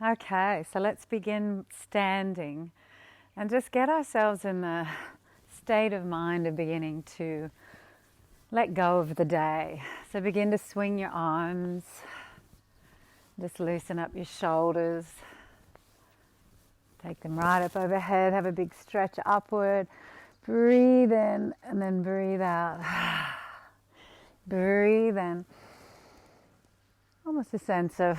Okay, so let's begin standing and just get ourselves in the state of mind of beginning to let go of the day. So begin to swing your arms, just loosen up your shoulders, take them right up overhead, have a big stretch upward, breathe in and then breathe out. Breathe in, almost a sense of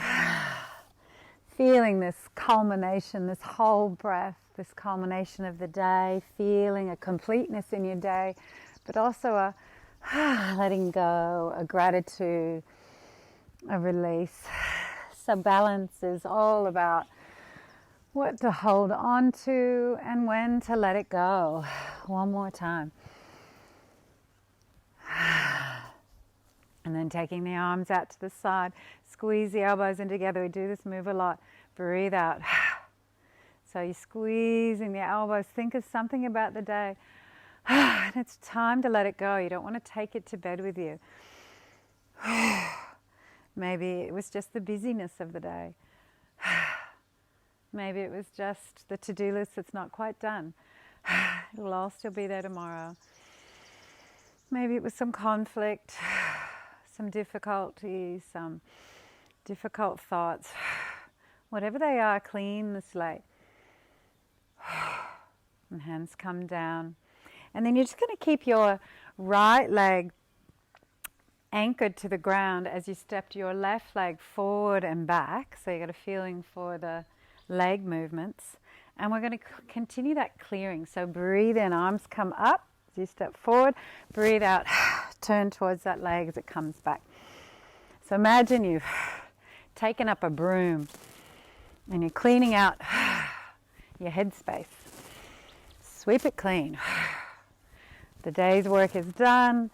feeling this culmination, this whole breath, this culmination of the day, feeling a completeness in your day, but also a letting go, a gratitude, a release. So balance is all about what to hold on to and when to let it go. One more time. And then taking the arms out to the side, squeeze the elbows in together. We do this move a lot. Breathe out. So you're squeezing the elbows. Think of something about the day. And it's time to let it go. You don't want to take it to bed with you. Maybe it was just the busyness of the day. Maybe it was just the to-do list that's not quite done. It'll all still be there tomorrow. Maybe it was some conflict, some difficulties, some difficult thoughts. Whatever they are, clean the slate. And hands come down. And then you're just going to keep your right leg anchored to the ground as you step your left leg forward and back. So you got a feeling for the leg movements. And we're going to continue that clearing. So breathe in, arms come up as you step forward. Breathe out, turn towards that leg as it comes back. So imagine you've taken up a broom and you're cleaning out your headspace. Sweep it clean. The day's work is done.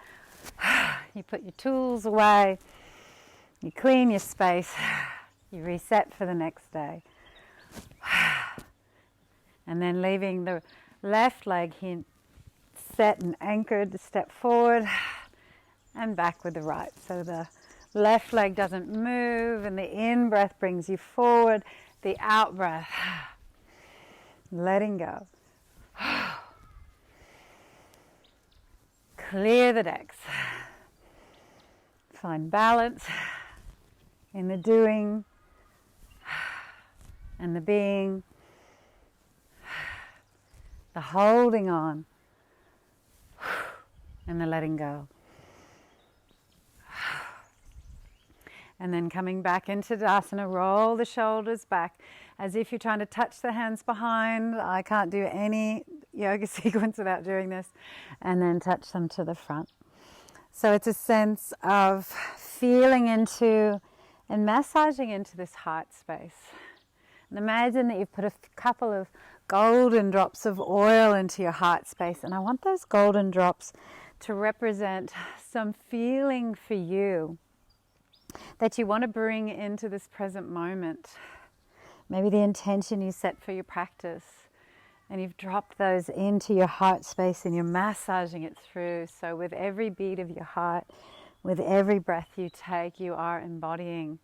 You put your tools away. You clean your space. You reset for the next day. And then leaving the left leg here set and anchored to step forward and back with the right. So the left leg doesn't move and the in-breath brings you forward. The out-breath, letting go. Clear the decks. Find balance in the doing and the being, the holding on and the letting go. And then coming back into Tadasana, roll the shoulders back as if you're trying to touch the hands behind. I can't do any yoga sequence without doing this. And then touch them to the front. So it's a sense of feeling into and massaging into this heart space. And imagine that you've put a couple of golden drops of oil into your heart space. And I want those golden drops to represent some feeling for you that you want to bring into this present moment. Maybe the intention you set for your practice. And you've dropped those into your heart space and you're massaging it through. So with every beat of your heart, with every breath you take, you are embodying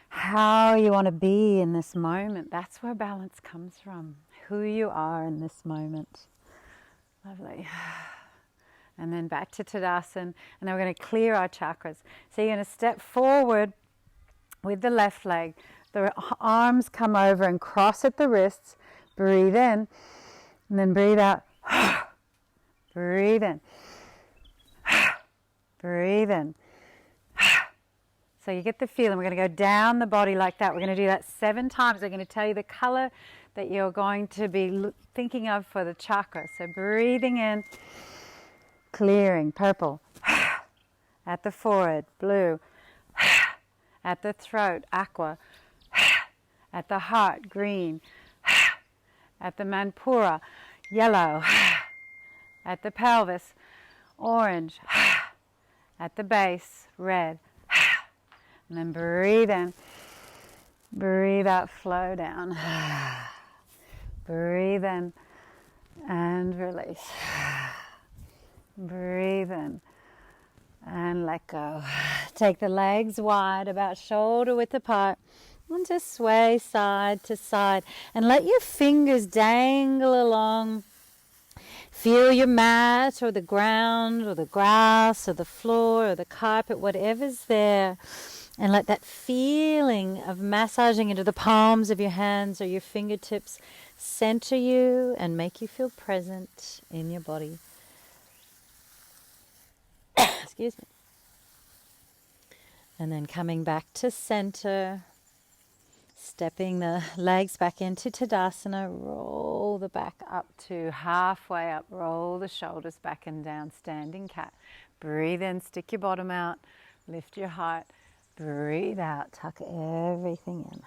how you want to be in this moment. That's where balance comes from. Who you are in this moment. Lovely. And then back to Tadasana. And then we're going to clear our chakras. So you're going to step forward with the left leg. The arms come over and cross at the wrists. Breathe in. And then breathe out. Breathe in. Breathe in. So you get the feeling. We're going to go down the body like that. We're going to do that 7 times. I'm going to tell you the color that you're going to be thinking of for the chakra. So breathing in. Clearing, purple. At the forehead, blue. At the throat, aqua. At the heart, green. At the manipura, yellow. At the pelvis, orange. At the base, red. And then breathe in. Breathe out, flow down. Breathe in and release. Breathe in and let go. Take the legs wide, about shoulder width apart. And just sway side to side and let your fingers dangle along. Feel your mat or the ground or the grass or the floor or the carpet, whatever's there. And let that feeling of massaging into the palms of your hands or your fingertips center you and make you feel present in your body. Excuse me. And then coming back to center, stepping the legs back into Tadasana, roll the back up to halfway up, roll the shoulders back and down, standing cat. Breathe in, stick your bottom out, lift your heart, breathe out, tuck everything in.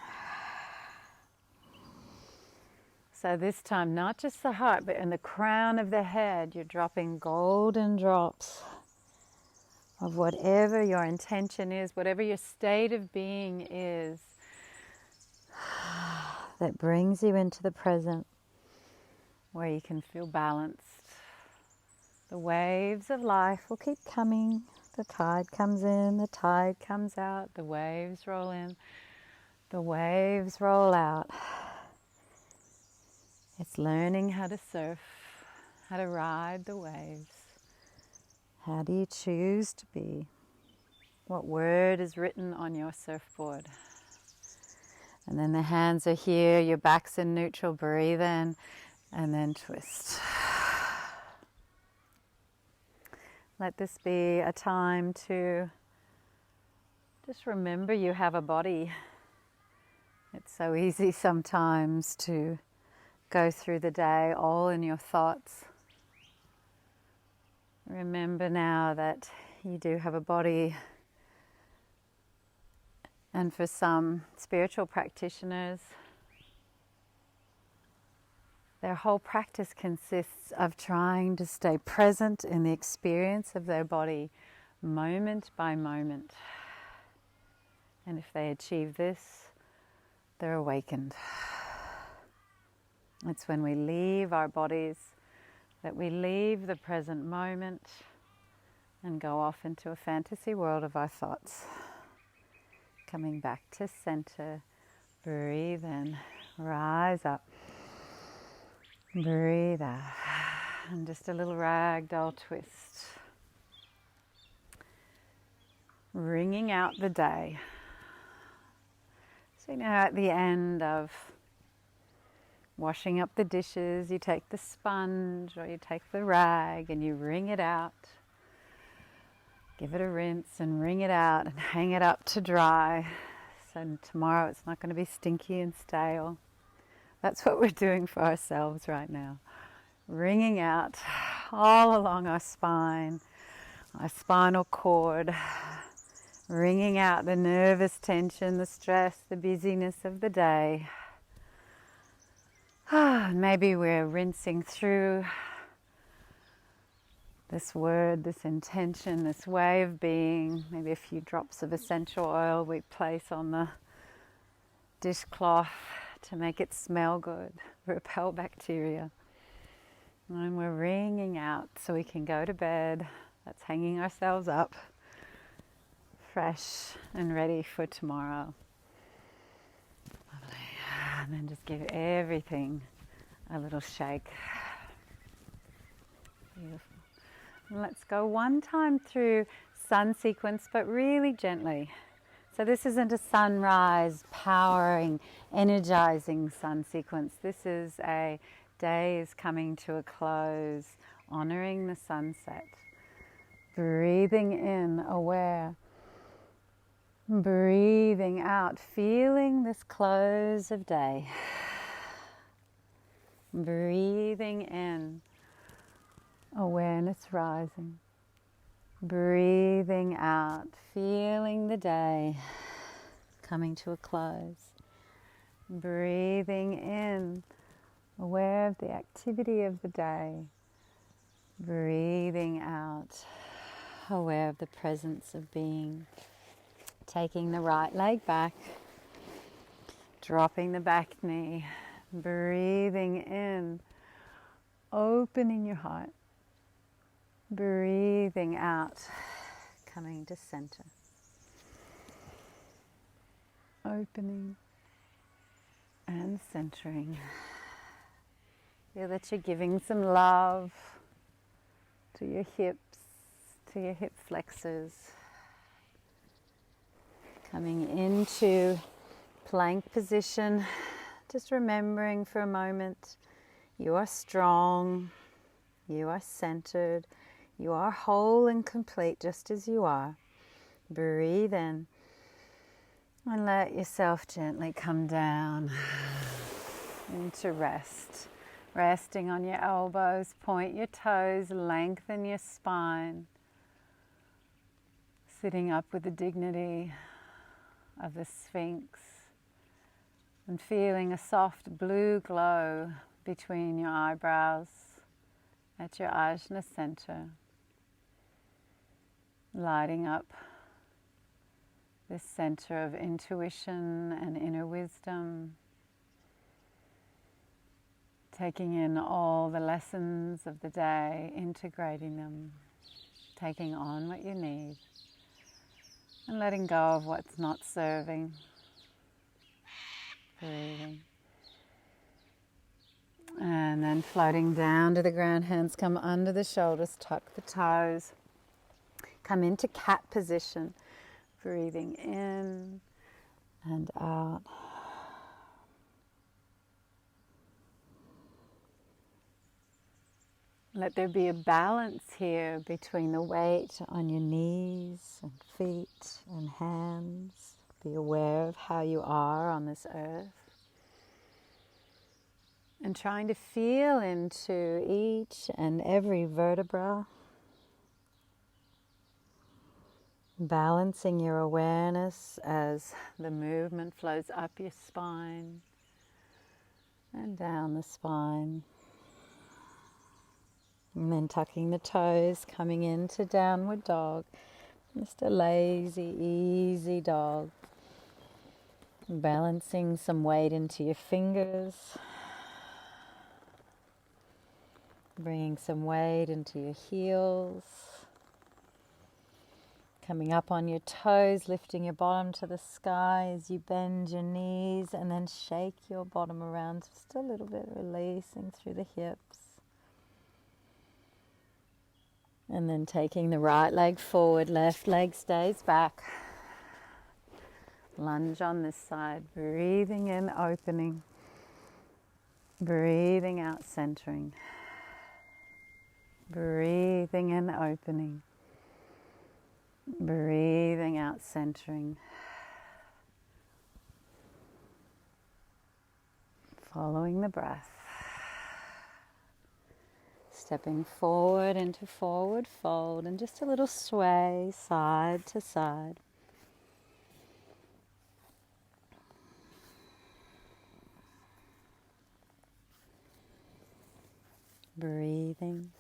So this time, not just the heart, but in the crown of the head, you're dropping golden drops of whatever your intention is, whatever your state of being is, that brings you into the present, where you can feel balanced. The waves of life will keep coming. The tide comes in, the tide comes out, the waves roll in, the waves roll out. It's learning how to surf, how to ride the waves. How do you choose to be? What word is written on your surfboard? And then the hands are here, your back's in neutral, breathe in, and then twist. Let this be a time to just remember you have a body. It's so easy sometimes to go through the day all in your thoughts. Remember now that you do have a body. And for some spiritual practitioners, their whole practice consists of trying to stay present in the experience of their body moment by moment. And if they achieve this, they're awakened. It's when we leave our bodies that we leave the present moment and go off into a fantasy world of our thoughts. Coming back to center, breathe in, rise up, breathe out, and just a little ragdoll twist. Wringing out the day. So now at the end of washing up the dishes, you take the sponge or you take the rag and you wring it out. Give it a rinse and wring it out and hang it up to dry. So tomorrow it's not going to be stinky and stale. That's what we're doing for ourselves right now. Wringing out all along our spine, our spinal cord. Wringing out the nervous tension, the stress, the busyness of the day. Maybe we're rinsing through this word, this intention, this way of being. Maybe a few drops of essential oil we place on the dishcloth to make it smell good, repel bacteria. And we're wringing out so we can go to bed. That's hanging ourselves up, fresh and ready for tomorrow. Lovely. And then just give everything a little shake. Beautiful. And let's go one time through sun sequence, but really gently. So this isn't a sunrise, powering, energizing sun sequence. This is a day is coming to a close, honoring the sunset. Breathing in, aware. Breathing out, feeling this close of day. Breathing in, awareness rising. Breathing out, feeling the day coming to a close. Breathing in, aware of the activity of the day. Breathing out, aware of the presence of being. Taking the right leg back, dropping the back knee, breathing in, opening your heart, breathing out, coming to center. Opening, and centering. Feel that you're giving some love to your hips, to your hip flexors. Coming into plank position, just remembering for a moment you are strong, you are centered, you are whole and complete just as you are. Breathe in and let yourself gently come down into rest. Resting on your elbows, point your toes, lengthen your spine. Sitting up with the dignity of the Sphinx and feeling a soft blue glow between your eyebrows at your ajna center, lighting up this center of intuition and inner wisdom, taking in all the lessons of the day, integrating them, taking on what you need, and letting go of what's not serving. Breathing. And then floating down to the ground, hands come under the shoulders, tuck the toes. Come into cat position, breathing in and out. Let there be a balance here between the weight on your knees and feet and hands. Be aware of how you are on this earth. And trying to feel into each and every vertebra. Balancing your awareness as the movement flows up your spine and down the spine. And then tucking the toes, coming into downward dog. Just a lazy, easy dog. Balancing some weight into your fingers. Bringing some weight into your heels. Coming up on your toes, lifting your bottom to the sky as you bend your knees and then shake your bottom around just a little bit, releasing through the hips. And then taking the right leg forward, left leg stays back. Lunge on this side, breathing in, opening. Breathing out, centering. Breathing in, opening. Breathing out, centering. Following the breath. Stepping forward into forward fold and just a little sway side to side. Breathing.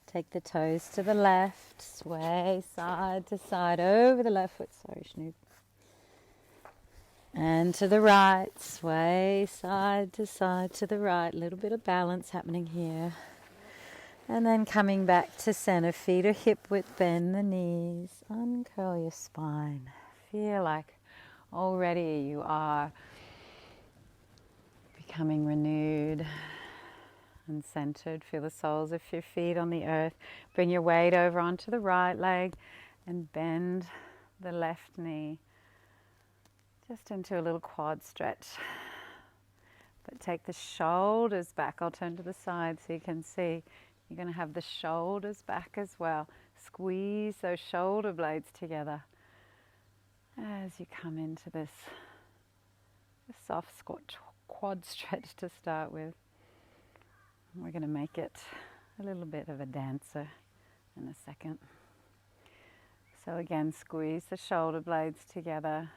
Take the toes to the left, sway side to side over the left foot. Sorry, Snoop. And to the right, sway side to the right. A little bit of balance happening here. And then coming back to center, feet are hip width, bend the knees, uncurl your spine. Feel like already you are becoming renewed and centered. Feel the soles of your feet on the earth. Bring your weight over onto the right leg and bend the left knee. Just into a little quad stretch. But take the shoulders back. I'll turn to the side so you can see. You're going to have the shoulders back as well. Squeeze those shoulder blades together as you come into this soft quad stretch to start with. We're going to make it a little bit of a dancer in a second. So again, squeeze the shoulder blades together.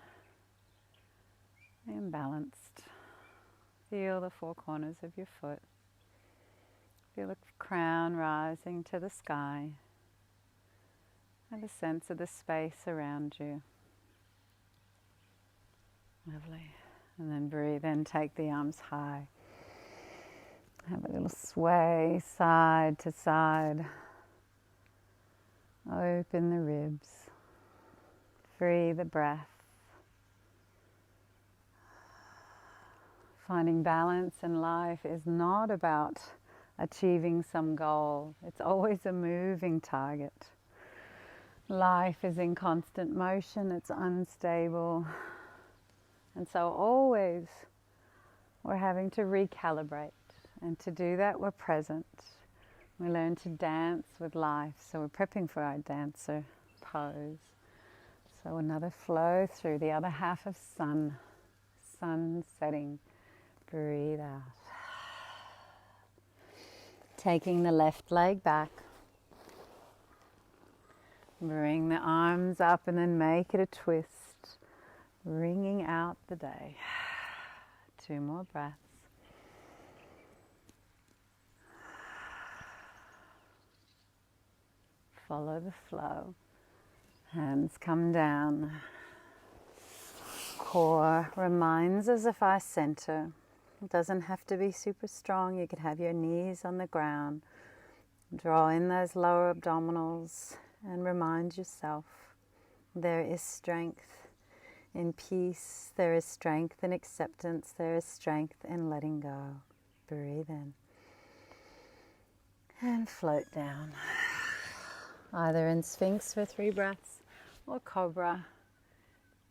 And balanced. Feel the four corners of your foot. Feel the crown rising to the sky. Have a sense of the space around you. Lovely. And then breathe in, take the arms high. Have a little sway side to side. Open the ribs. Free the breath. Finding balance in life is not about achieving some goal. It's always a moving target. Life is in constant motion, it's unstable. And so always we're having to recalibrate. And to do that, we're present. We learn to dance with life. So we're prepping for our dancer pose. So another flow through the other half of sun setting. Breathe out. Taking the left leg back. Bring the arms up and then make it a twist. Wringing out the day. 2 more breaths. Follow the flow. Hands come down. Core reminds us of our center. It doesn't have to be super strong. You could have your knees on the ground. Draw in those lower abdominals and remind yourself there is strength in peace. There is strength in acceptance. There is strength in letting go. Breathe in. And float down. Either in Sphinx for 3 breaths or Cobra.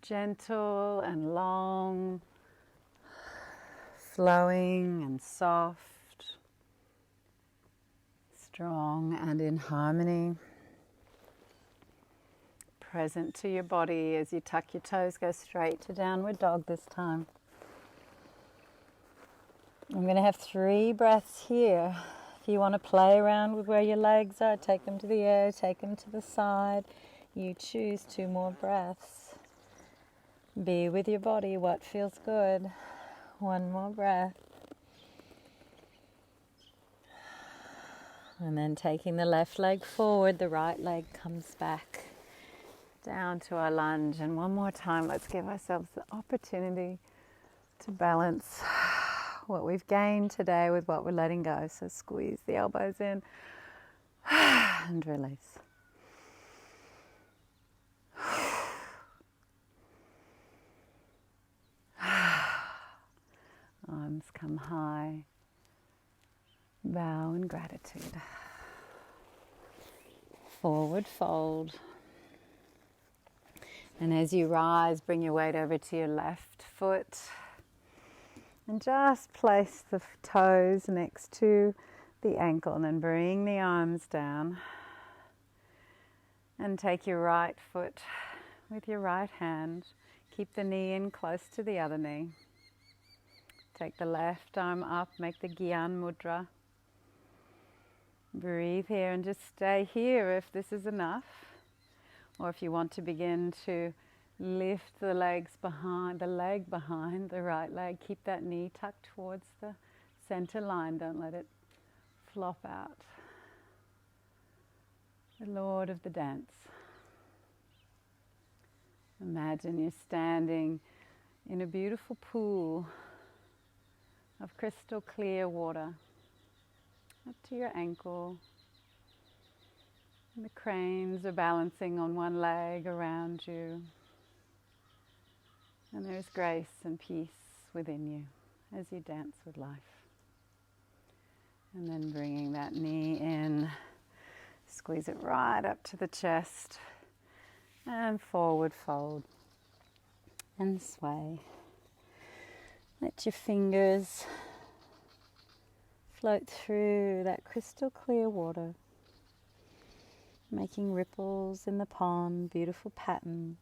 Gentle and long, flowing and soft, strong and in harmony. Present to your body as you tuck your toes, go straight to downward dog this time. I'm going to have 3 breaths here. If you want to play around with where your legs are, take them to the air, take them to the side. You choose 2 more breaths. Be with your body, what feels good. 1 more breath. And then taking the left leg forward, the right leg comes back down to our lunge. And one more time, let's give ourselves the opportunity to balance what we've gained today with what we're letting go. So squeeze the elbows in and release. Arms come high. Bow in gratitude. Forward fold. And as you rise, bring your weight over to your left foot. And just place the toes next to the ankle. And then bring the arms down. And take your right foot with your right hand. Keep the knee in close to the other knee. Take the left arm up, make the Gyan Mudra. Breathe here and just stay here if this is enough. Or if you want to begin to lift the legs behind, the leg behind the right leg, keep that knee tucked towards the center line. Don't let it flop out. The Lord of the dance. Imagine you're standing in a beautiful pool of crystal clear water up to your ankle. And the cranes are balancing on one leg around you. And there's grace and peace within you as you dance with life. And then bringing that knee in, squeeze it right up to the chest and forward fold and sway. Let your fingers float through that crystal clear water, making ripples in the pond, beautiful patterns.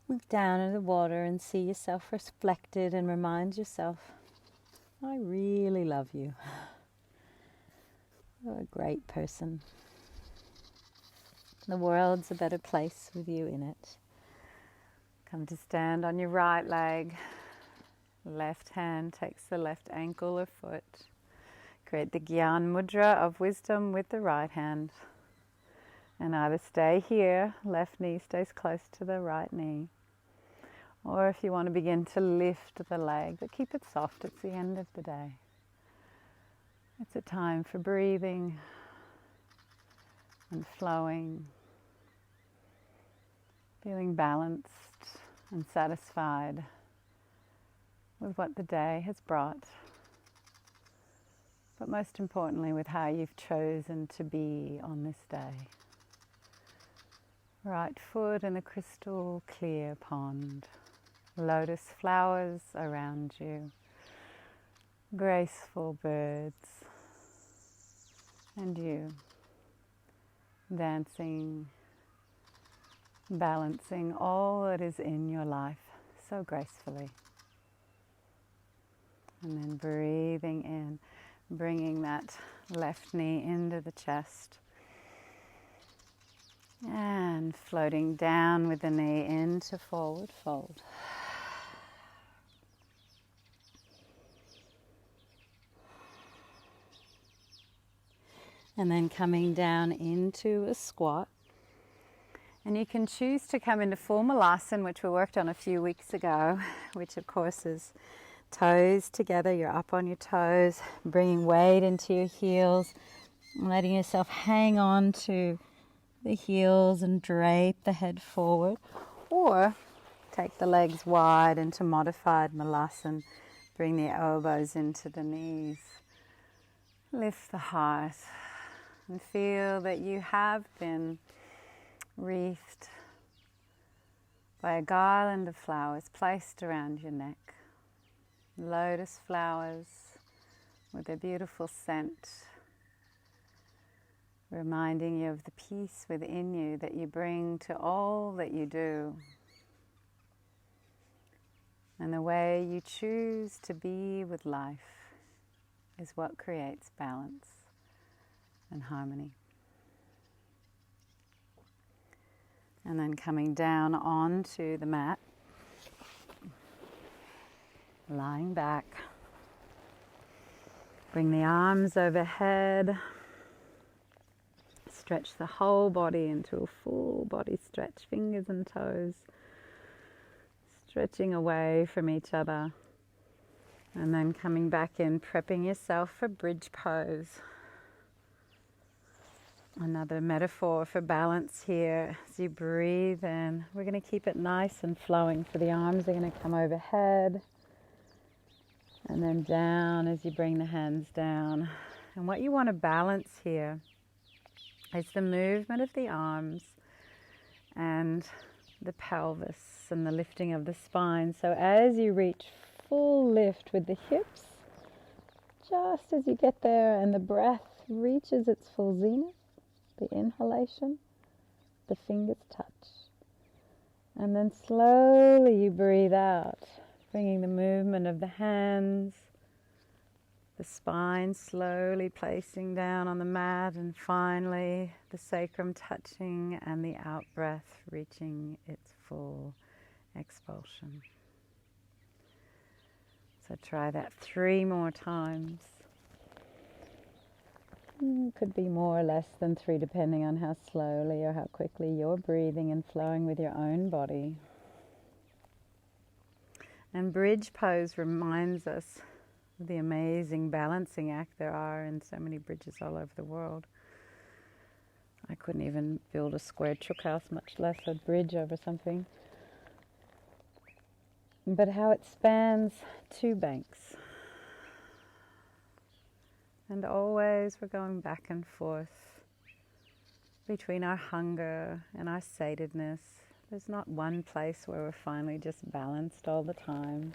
Look down at the water and see yourself reflected and remind yourself, I really love you. You're a great person. The world's a better place with you in it. Come to stand on your right leg. Left hand takes the left ankle or foot. Create the Gyan Mudra of wisdom with the right hand. And either stay here, left knee stays close to the right knee. Or if you want to begin to lift the leg, but keep it soft, it's the end of the day. It's a time for breathing and flowing, feeling balanced and satisfied with what the day has brought, but most importantly with how you've chosen to be on this day. Right foot in a crystal clear pond, lotus flowers around you, graceful birds, and you dancing, balancing all that is in your life so gracefully. And then breathing in, bringing that left knee into the chest. And floating down with the knee into forward fold. And then coming down into a squat. And you can choose to come into Formalasana, which we worked on a few weeks ago, which of course is toes together, you're up on your toes, bringing weight into your heels, letting yourself hang on to the heels and drape the head forward. Or take the legs wide into modified Malasana, bring the elbows into the knees, lift the heart, and feel that you have been wreathed by a garland of flowers placed around your neck. Lotus flowers with a beautiful scent, reminding you of the peace within you that you bring to all that you do, and the way you choose to be with life is what creates balance and harmony. And then coming down onto the mat, lying back. Bring the arms overhead. Stretch the whole body into a full body stretch, fingers and toes stretching away from each other. And then coming back in, prepping yourself for bridge pose. Another metaphor for balance here. As you breathe in, we're going to keep it nice and flowing. So the arms are going to come overhead and then down as you bring the hands down. And what you want to balance here is the movement of the arms and the pelvis and the lifting of the spine. So as you reach full lift with the hips, just as you get there and the breath reaches its full zenith, the inhalation, the fingers touch. And then slowly you breathe out, bringing the movement of the hands, the spine slowly placing down on the mat, and finally the sacrum touching and the out-breath reaching its full expulsion. So try that 3 more times. Could be more or less than 3 depending on how slowly or how quickly you're breathing and flowing with your own body. And bridge pose reminds us of the amazing balancing act there are in so many bridges all over the world. I couldn't even build a square chook house, much less a bridge over something. But how it spans 2 banks. And always we're going back and forth between our hunger and our satedness. There's not one place where we're finally just balanced all the time.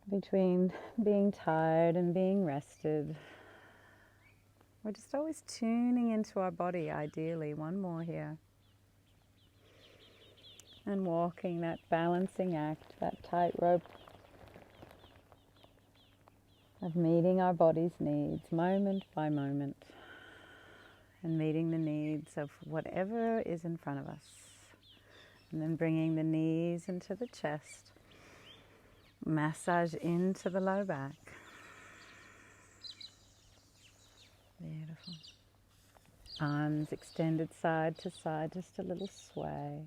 Between being tired and being rested. We're just always tuning into our body, ideally. 1 more here. And walking that balancing act, that tightrope of meeting our body's needs moment by moment, and meeting the needs of whatever is in front of us, and then bringing the knees into the chest, massage into the low back. Beautiful. Arms extended side to side, just a little sway.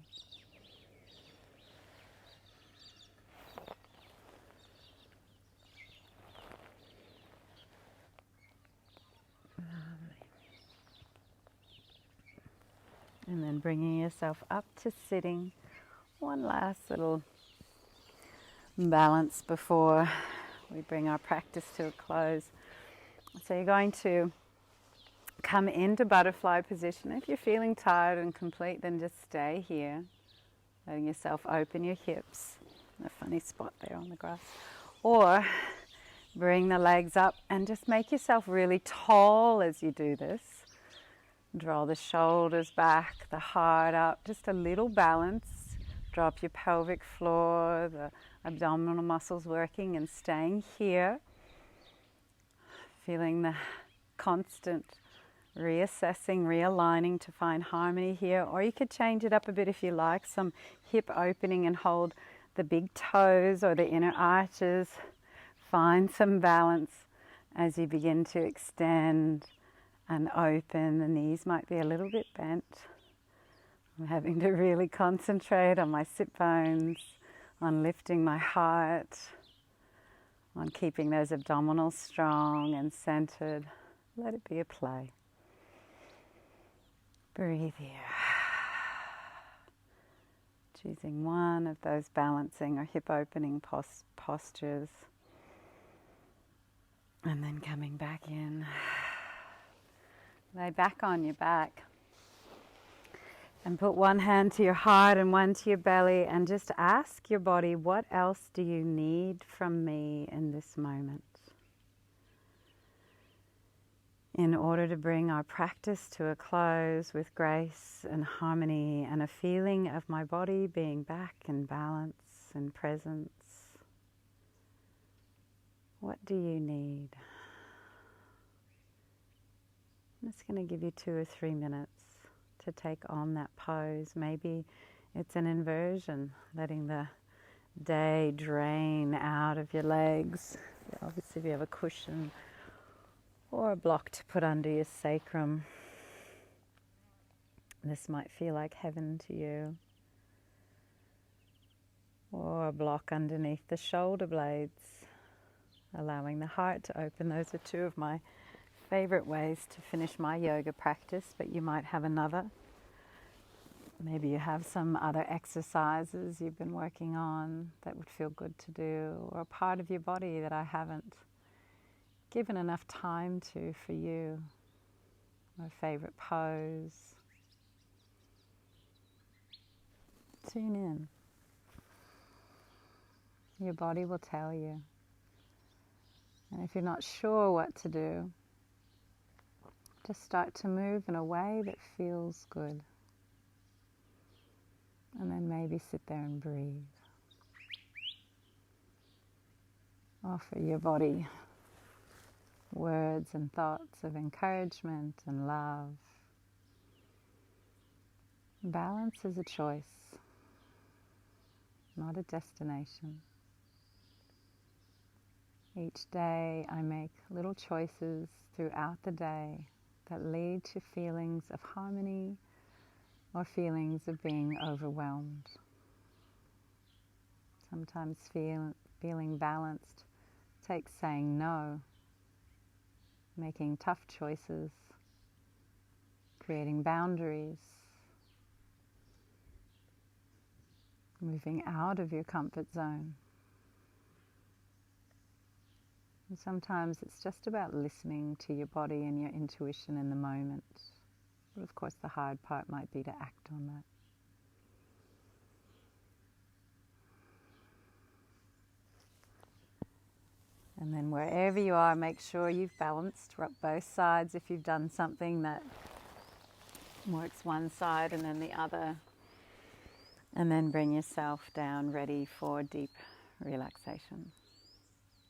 And then bringing yourself up to sitting. 1 last little balance before we bring our practice to a close. So you're going to come into butterfly position. If you're feeling tired and complete, then just stay here, letting yourself open your hips. A funny spot there on the grass. Or bring the legs up and just make yourself really tall as you do this. Draw the shoulders back, the heart up, just a little balance. Drop your pelvic floor, the abdominal muscles working and staying here. Feeling the constant reassessing, realigning to find harmony here. Or you could change it up a bit if you like. Some hip opening and hold the big toes or the inner arches. Find some balance as you begin to extend and open. The knees might be a little bit bent. I'm having to really concentrate on my sit bones, on lifting my heart, on keeping those abdominals strong and centered. Let it be a play. Breathe here. Choosing one of those balancing or hip opening postures. And then coming back in. Lay back on your back. And put one hand to your heart and one to your belly and just ask your body, what else do you need from me in this moment? In order to bring our practice to a close with grace and harmony and a feeling of my body being back in balance and presence. What do you need? I'm just going to give you 2 or 3 minutes to take on that pose. Maybe it's an inversion, letting the day drain out of your legs. Obviously, if you have a cushion or a block to put under your sacrum, this might feel like heaven to you. Or a block underneath the shoulder blades, allowing the heart to open. Those are 2 of my favorite ways to finish my yoga practice, but you might have another. Maybe you have some other exercises you've been working on that would feel good to do, or a part of your body that I haven't given enough time to for you, or a favorite pose. Tune in. Your body will tell you. And if you're not sure what to do, just start to move in a way that feels good. And then maybe sit there and breathe. Offer your body words and thoughts of encouragement and love. Balance is a choice, not a destination. Each day I make little choices throughout the day that lead to feelings of harmony or feelings of being overwhelmed. Sometimes feeling balanced takes saying no, making tough choices, creating boundaries, moving out of your comfort zone. And sometimes it's just about listening to your body and your intuition in the moment. But of course the hard part might be to act on that. And then wherever you are, make sure you've balanced both sides if you've done something that works one side and then the other. And then bring yourself down ready for deep relaxation.